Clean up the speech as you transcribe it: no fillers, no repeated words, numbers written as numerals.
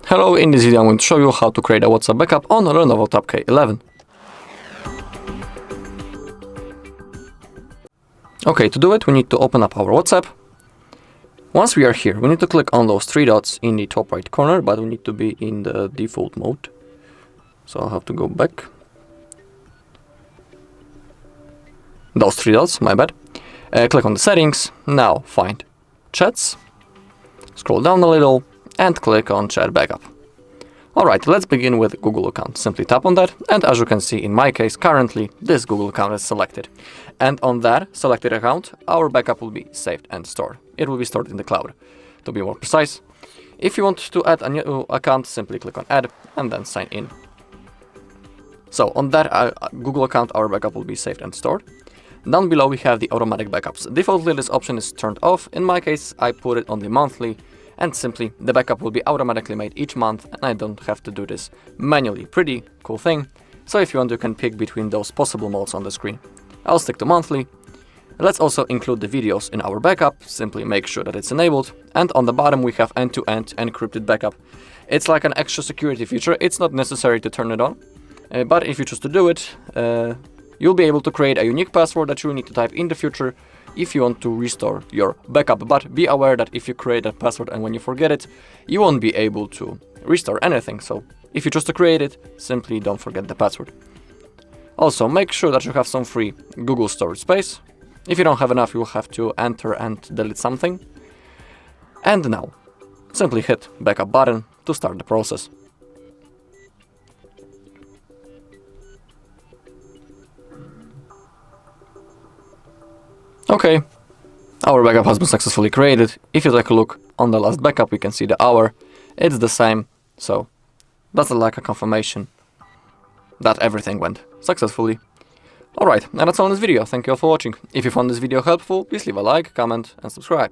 Hello, in this video I'm going to show you how to create a WhatsApp backup on a Lenovo Tab K11. Okay, to do it we need to open up our WhatsApp. Once we are here, we need to click on those three dots in the top right corner, but we need to be in the default mode. So I'll have to go back. Those three dots, my bad. Click on the settings, now find chats, scroll down a little and click on chat backup. Alright, let's begin with Google account. Simply tap on that, and as you can see in my case, currently this Google account is selected. And on that selected account, our backup will be saved and stored. It will be stored in the cloud. To be more precise, if you want to add a new account, simply click on add and then sign in. So on that Google account, our backup will be saved and stored. Down below we have the automatic backups. Defaultly this option is turned off. In my case, I put it on the monthly, and simply the backup will be automatically made each month and I don't have to do this manually. Pretty cool thing. So if you want, you can pick between those possible modes on the screen. I'll stick to monthly. Let's also include the videos in our backup. Simply make sure that it's enabled. And on the bottom we have end-to-end encrypted backup. It's like an extra security feature. It's not necessary to turn it on, but if you choose to do it, you'll be able to create a unique password that you need to type in the future if you want to restore your backup. But be aware that if you create that password and when you forget it, you won't be able to restore anything. So if you choose to create it, simply don't forget the password. Also, make sure that you have some free Google storage space. If you don't have enough, you'll have to enter and delete something. And now, simply hit backup button to start the process. Okay, our backup has been successfully created. If you take a look on the last backup, we can see the hour. It's the same, so that's like a confirmation that everything went successfully. Alright, and that's all in this video. Thank you all for watching. If you found this video helpful, please leave a like, comment and subscribe.